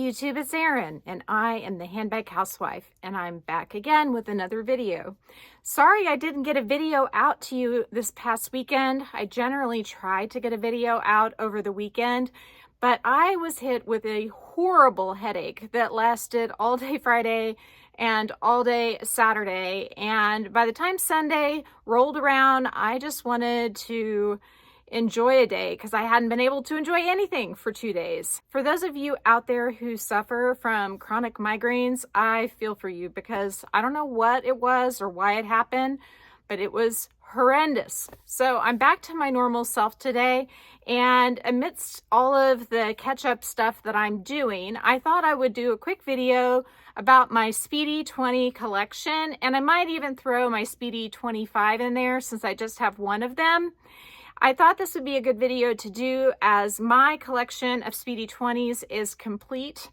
YouTube, it's Erin, and I am the Handbag Housewife, and I'm back again with another video. Sorry I didn't get a video out to you this past weekend. I generally try to get a video out over the weekend, but I was hit with a horrible headache that lasted all day Friday and all day Saturday, and by the time Sunday rolled around, I just wanted to enjoy a day because I hadn't been able to enjoy anything for 2 days. For those of you out there who suffer from chronic migraines, I feel for you because I don't know what it was or why it happened, but it was horrendous. So I'm back to my normal self today, and amidst all of the catch-up stuff that I'm doing, I thought I would do a quick video about my Speedy 20 collection, and I might even throw my Speedy 25 in there since I just have one of them. I thought this would be a good video to do as my collection of Speedy 20s is complete.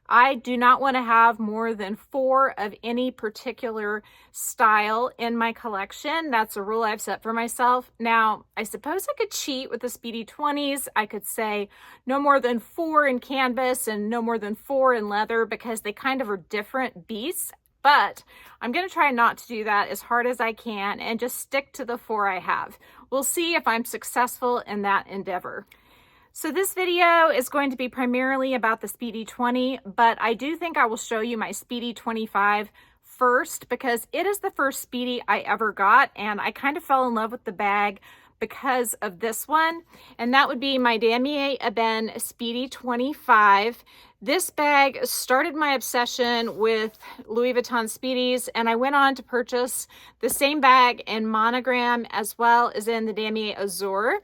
I do not want to have more than 4 of any particular style in my collection. That's a rule I've set for myself. Now, I suppose I could cheat with the Speedy 20s. I could say no more than 4 in canvas and no more than 4 in leather because they kind of are different beasts. But I'm going to try not to do that as hard as I can and just stick to the 4 I have. We'll see if I'm successful in that endeavor. So this video is going to be primarily about the Speedy 20, but I do think I will show you my Speedy 25 first because it is the first Speedy I ever got, and I kind of fell in love with the bag because of this one, and that would be my Damier Ebene Speedy 25. This bag started my obsession with Louis Vuitton Speedies, and I went on to purchase the same bag in Monogram as well as in the Damier Azur.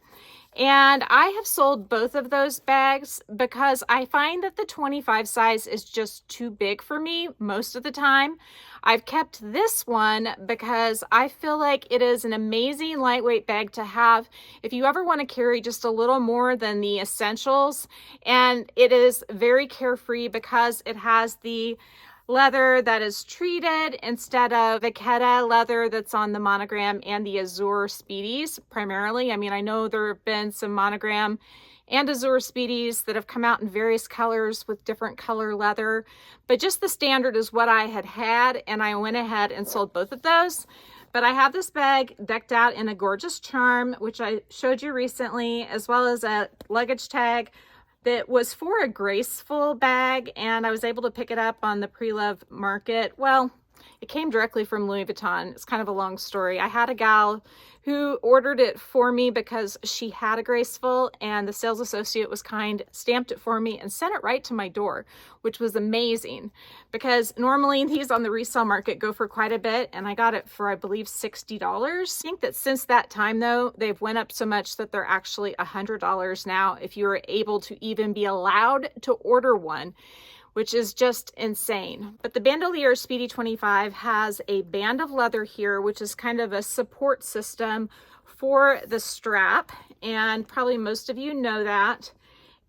And I have sold both of those bags because I find that the 25 size is just too big for me most of the time. I've kept this one because I feel like it is an amazing lightweight bag to have if you ever want to carry just a little more than the essentials. And it is very carefree because it has the leather that is treated instead of Vachetta leather that's on the Monogram and the Azur Speedies primarily. I mean, I know there have been some Monogram and Azur Speedies that have come out in various colors with different color leather, but just the standard is what I had, and I went ahead and sold both of those. But I have this bag decked out in a gorgeous charm, which I showed you recently, as well as a luggage tag that was for a graceful bag, and I was able to pick it up on the pre-love market. Well, it came directly from Louis Vuitton. It's kind of a long story. I had a gal who ordered it for me because she had a graceful, and the sales associate was kind, stamped it for me and sent it right to my door, which was amazing because normally these on the resale market go for quite a bit, and I got it for, I believe, $60. I think that since that time though, they've went up so much that they're actually $100 now if you're able to even be allowed to order one, which is just insane. But the Bandolier Speedy 25 has a band of leather here, which is kind of a support system for the strap, and probably most of you know that.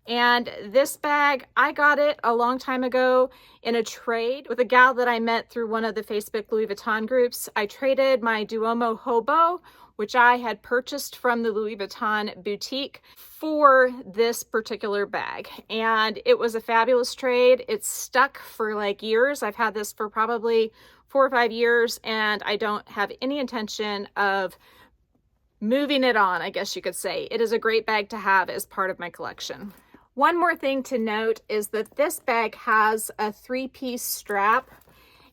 And this bag, I got it a long time ago in a trade with a gal that I met through one of the Facebook Louis Vuitton groups. I traded my Duomo Hobo, which I had purchased from the Louis Vuitton boutique, for this particular bag. And it was a fabulous trade. It's stuck for like years. I've had this for probably 4 or 5 years, and I don't have any intention of moving it on, I guess you could say. It is a great bag to have as part of my collection. One more thing to note is that this bag has a 3-piece strap.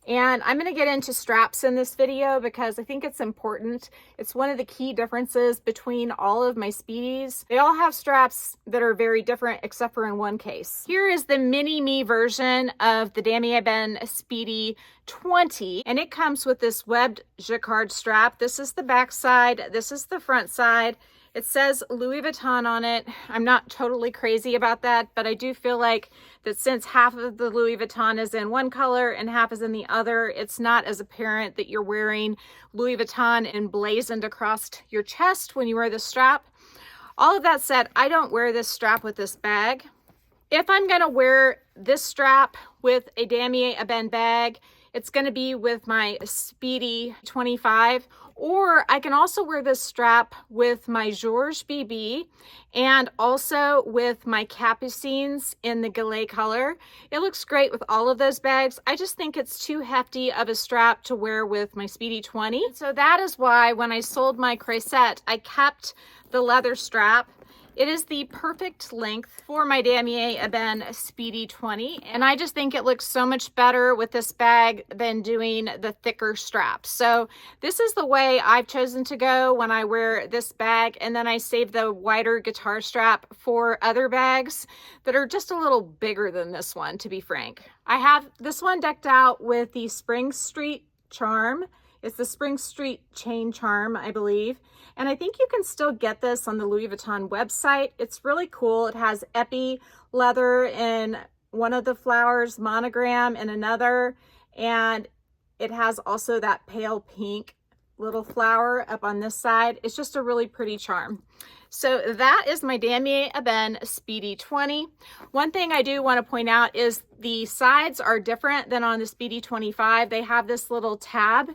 And I'm going to get into straps in this video because I think it's important. It's one of the key differences between all of my Speedies. They all have straps that are very different except for in one case. Here is the mini-me version of the Damier Ebene Speedy 20, and it comes with this webbed jacquard strap. This is the back side. This is the front side. It says Louis Vuitton on it. I'm not totally crazy about that, but I do feel like that since half of the Louis Vuitton is in one color and half is in the other, it's not as apparent that you're wearing Louis Vuitton emblazoned across your chest when you wear the strap. All of that said, I don't wear this strap with this bag. If I'm going to wear this strap with a Damier Ebene bag, it's going to be with my Speedy 25 Or I can also wear this strap with my Georges BB and also with my Capucines in the Gallet color. It looks great with all of those bags. I just think it's too hefty of a strap to wear with my Speedy 20. So that is why when I sold my Croisette, I kept the leather strap. It is the perfect length for my Damier Ebene Speedy 20, and I just think it looks so much better with this bag than doing the thicker straps. So this is the way I've chosen to go when I wear this bag, and then I save the wider guitar strap for other bags that are just a little bigger than this one, to be frank. I have this one decked out with the Spring Street charm. It's the Spring Street chain charm, I believe. And I think you can still get this on the Louis Vuitton website. It's really cool. It has epi leather in one of the flowers, monogram in another, and it has also that pale pink little flower up on this side. It's just a really pretty charm. So that is my Damier Ebene Speedy 20. One thing I do want to point out is the sides are different than on the Speedy 25. They have this little tab,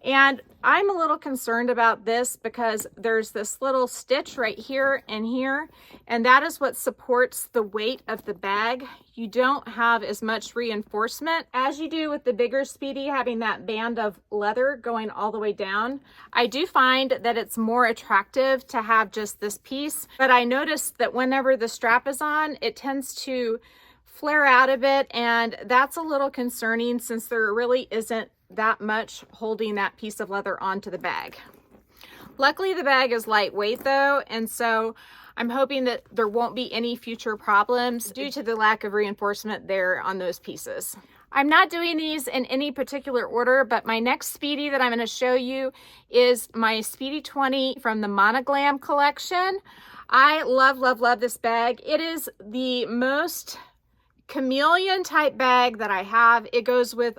and I'm a little concerned about this because there's this little stitch right here and here, and that is what supports the weight of the bag. You don't have as much reinforcement as you do with the bigger Speedy, having that band of leather going all the way down. I do find that it's more attractive to have just this piece, but I noticed that whenever the strap is on, it tends to flare out a bit, and that's a little concerning since there really isn't that much holding that piece of leather onto the bag. Luckily, the bag is lightweight though, and so I'm hoping that there won't be any future problems due to the lack of reinforcement there on those pieces. I'm not doing these in any particular order, but my next Speedy that I'm going to show you is my Speedy 20 from the Monogram collection. I love this bag. It is the most chameleon type bag that I have. It goes with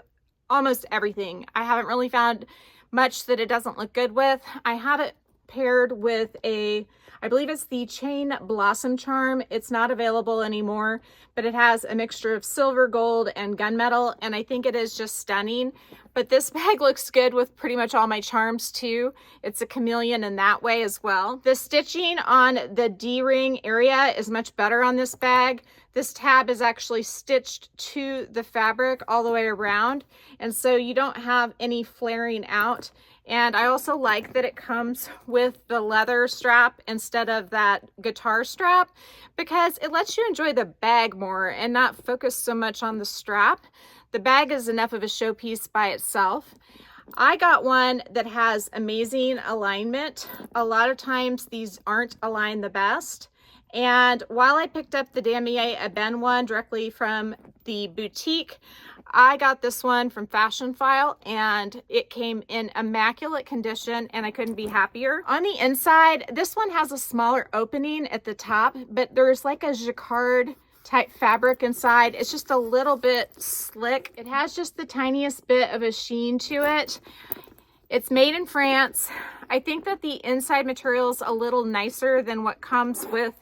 almost everything. I haven't really found much that it doesn't look good with. I have it paired with I believe it's the Chain Blossom charm. It's not available anymore, but it has a mixture of silver, gold, and gunmetal, and I think it is just stunning. But this bag looks good with pretty much all my charms too. It's a chameleon in that way as well. The stitching on the D-ring area is much better on this bag. This tab is actually stitched to the fabric all the way around, and so you don't have any flaring out. And I also like that it comes with the leather strap instead of that guitar strap, because it lets you enjoy the bag more and not focus so much on the strap. The bag is enough of a showpiece by itself. I got one that has amazing alignment. A lot of times these aren't aligned the best. And while I picked up the Damier Ebene one directly from the boutique, I got this one from Fashion File, and it came in immaculate condition, and I couldn't be happier. On the inside, this one has a smaller opening at the top, but there's like a jacquard type fabric inside. It's just a little bit slick. It has just the tiniest bit of a sheen to it. It's made in France. I think that the inside material is a little nicer than what comes with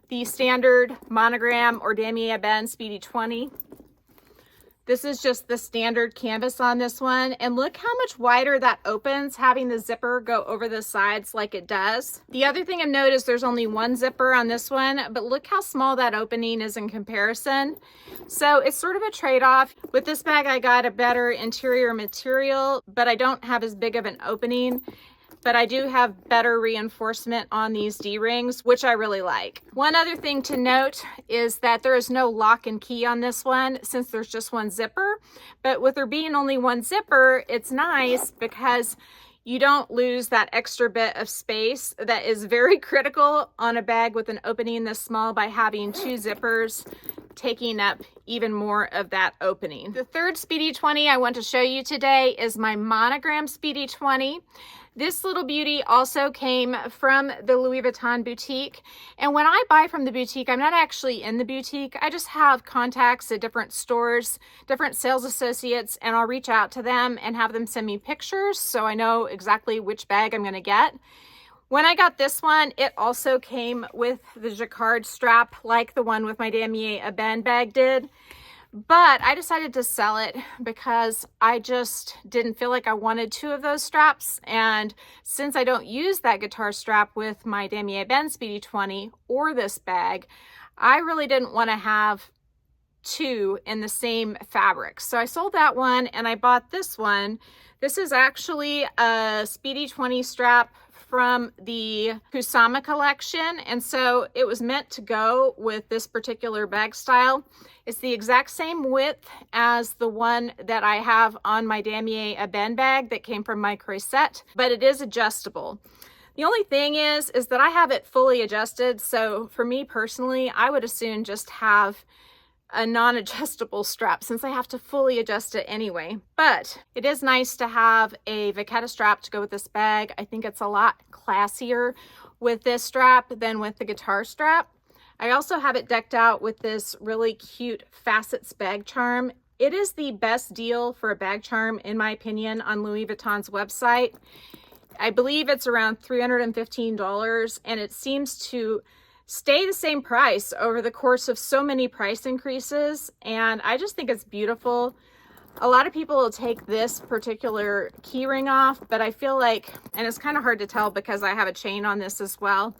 the standard Monogram or Damier Ebene Speedy 20. This is just the standard canvas on this one. And look how much wider that opens, having the zipper go over the sides like it does. The other thing I've noticed, there's only one zipper on this one, but look how small that opening is in comparison. So it's sort of a trade-off. With this bag, I got a better interior material, but I don't have as big of an opening. But I do have better reinforcement on these D-rings, which I really like. One other thing to note is that there is no lock and key on this one since there's just one zipper. But with there being only one zipper, it's nice because you don't lose that extra bit of space that is very critical on a bag with an opening this small by having two zippers taking up even more of that opening. The third Speedy 20 I want to show you today is my Monogram Speedy 20. This little beauty also came from the Louis Vuitton boutique. And when I buy from the boutique, I'm not actually in the boutique. I just have contacts at different stores, different sales associates, and I'll reach out to them and have them send me pictures so I know exactly which bag I'm going to get. When I got this one, it also came with the jacquard strap like the one with my Damier Ebene bag did. but I decided to sell it because I just didn't feel like I wanted 2 of those straps. And since I don't use that guitar strap with my Damier Ebene Speedy 20 or this bag, I really didn't want to have 2 in the same fabric. So I sold that one and I bought this one. This is actually a Speedy 20 strap from the Kusama collection, and so it was meant to go with this particular bag style. It's the exact same width as the one that I have on my Damier Ebene bag that came from my Croisette, but it is adjustable. The only thing is that I have it fully adjusted, so for me personally, I would as soon just have a non-adjustable strap since I have to fully adjust it anyway. But it is nice to have a vachetta strap to go with this bag. I think it's a lot classier with this strap than with the guitar strap. I also have it decked out with this really cute facets bag charm. It is the best deal for a bag charm, in my opinion, on Louis Vuitton's website. I believe it's around $315, and it seems to stay the same price over the course of so many price increases, and I just think it's beautiful. A lot of people will take this particular key ring off, but I feel like, and it's kind of hard to tell because I have a chain on this as well,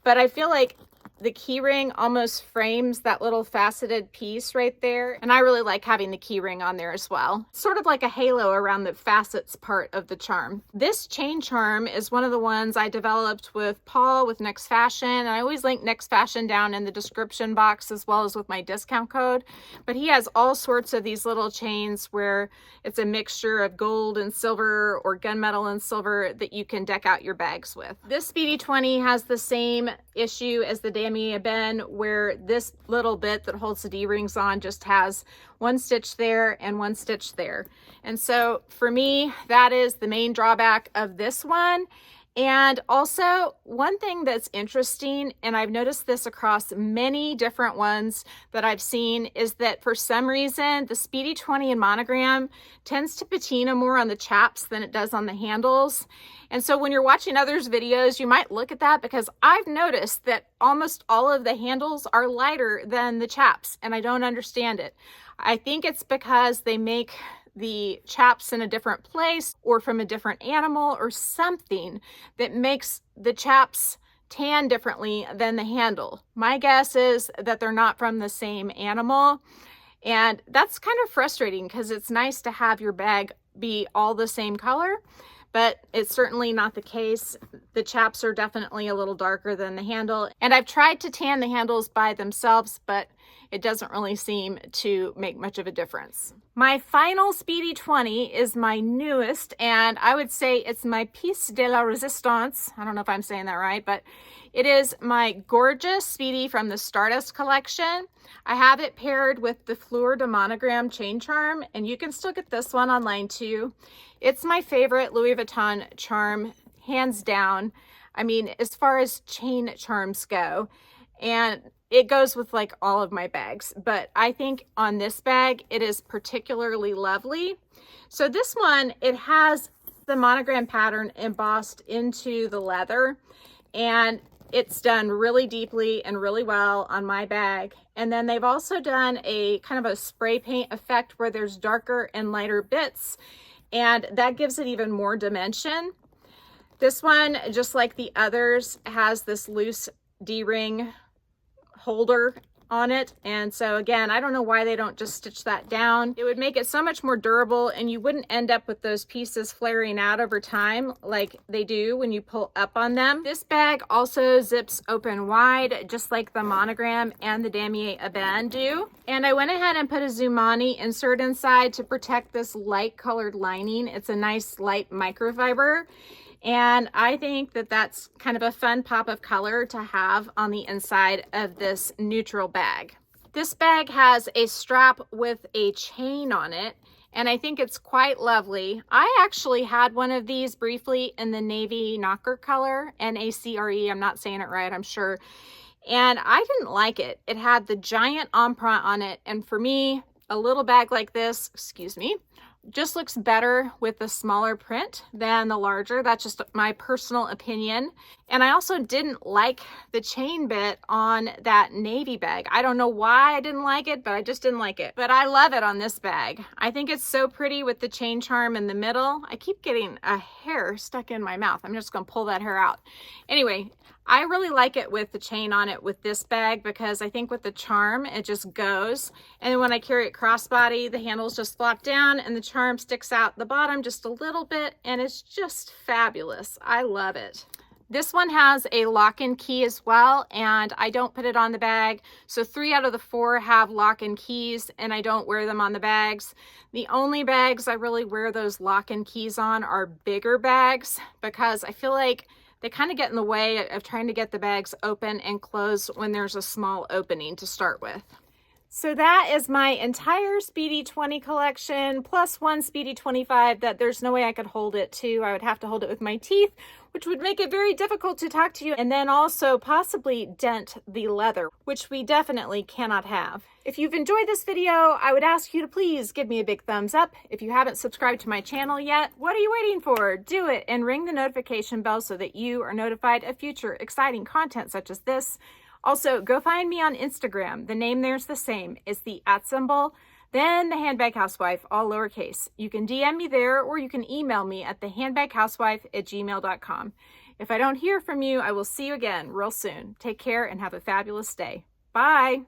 but I feel like the key ring almost frames that little faceted piece right there, and I really like having the key ring on there as well. It's sort of like a halo around the facets part of the charm. This chain charm is one of the ones I developed with Paul with Next Fashion, and I always link Next Fashion down in the description box as well as with my discount code. But he has all sorts of these little chains where it's a mixture of gold and silver or gunmetal and silver that you can deck out your bags with. This Speedy 20 has the same issue as the Damier Ebene, where this little bit that holds the D-rings on just has one stitch there and one stitch there. And so for me, that is the main drawback of this one. And also, one thing that's interesting, and I've noticed this across many different ones that I've seen, is that for some reason, the Speedy 20 and Monogram tends to patina more on the chaps than it does on the handles. And so when you're watching others' videos, you might look at that because I've noticed that almost all of the handles are lighter than the chaps, and I don't understand it. I think it's because they make the chaps in a different place or from a different animal or something that makes the chaps tan differently than the handle. My guess is that they're not from the same animal, and that's kind of frustrating because it's nice to have your bag be all the same color, but it's certainly not the case. The chaps are definitely a little darker than the handle, and I've tried to tan the handles by themselves, but it doesn't really seem to make much of a difference. My final Speedy 20 is my newest, and I would say it's my piece de la resistance. I don't know if I'm saying that right, but it is my gorgeous Speedy from the Stardust collection. I have it paired with the Fleur de Monogram chain charm, and you can still get this one online too. It's my favorite Louis Vuitton charm, hands down. I mean, as far as chain charms go, and it goes with like all of my bags, but I think on this bag, it is particularly lovely. So this one, it has the monogram pattern embossed into the leather, and it's done really deeply and really well on my bag. And then they've also done a kind of a spray paint effect where there's darker and lighter bits, and that gives it even more dimension. This one, just like the others, has this loose D-ring holder on it, and so again, I don't know why they don't just stitch that down. It would make it so much more durable, and you wouldn't end up with those pieces flaring out over time like they do when you pull up on them. This bag also zips open wide, just like the Monogram and the Damier Ebene do. And I went ahead and put a Zumani insert inside to protect this light colored lining. It's a nice light microfiber, and I think that that's kind of a fun pop of color to have on the inside of this neutral bag. This bag has a strap with a chain on it, and I think it's quite lovely. I actually had one of these briefly in the navy knocker color, N-A-C-R-E, I'm not saying it right, I'm sure. And I didn't like it. It had the giant empreinte on it, and for me, a little bag like this, excuse me, just looks better with the smaller print than the larger. That's just my personal opinion. And I also didn't like the chain bit on that navy bag. I don't know why I didn't like it, but I just didn't like it. But I love it on this bag. I think it's so pretty with the chain charm in the middle. I keep getting a hair stuck in my mouth. I'm just gonna pull that hair out. Anyway, I really like it with the chain on it with this bag, because I think with the charm, it just goes. And then when I carry it crossbody, the handles just flop down and the charm sticks out the bottom just a little bit, and it's just fabulous. I love it. This one has a lock and key as well, and I don't put it on the bag. So 3 out of the 4 have lock and keys, and I don't wear them on the bags. The only bags I really wear those lock and keys on are bigger bags, because I feel like they kind of get in the way of trying to get the bags open and closed when there's a small opening to start with. So that is my entire Speedy 20 collection, plus one Speedy 25 that there's no way I could hold it to. I would have to hold it with my teeth, which would make it very difficult to talk to you, and then also possibly dent the leather, which we definitely cannot have. If you've enjoyed this video, I would ask you to please give me a big thumbs up. If you haven't subscribed to my channel yet, what are you waiting for? Do it, and ring the notification bell so that you are notified of future exciting content such as this. Also, go find me on Instagram. The name there's the same. It's the @ then the Handbag Housewife, all lowercase. You can DM me there, or you can email me at thehandbaghousewife@gmail.com. If I don't hear from you, I will see you again real soon. Take care and have a fabulous day. Bye.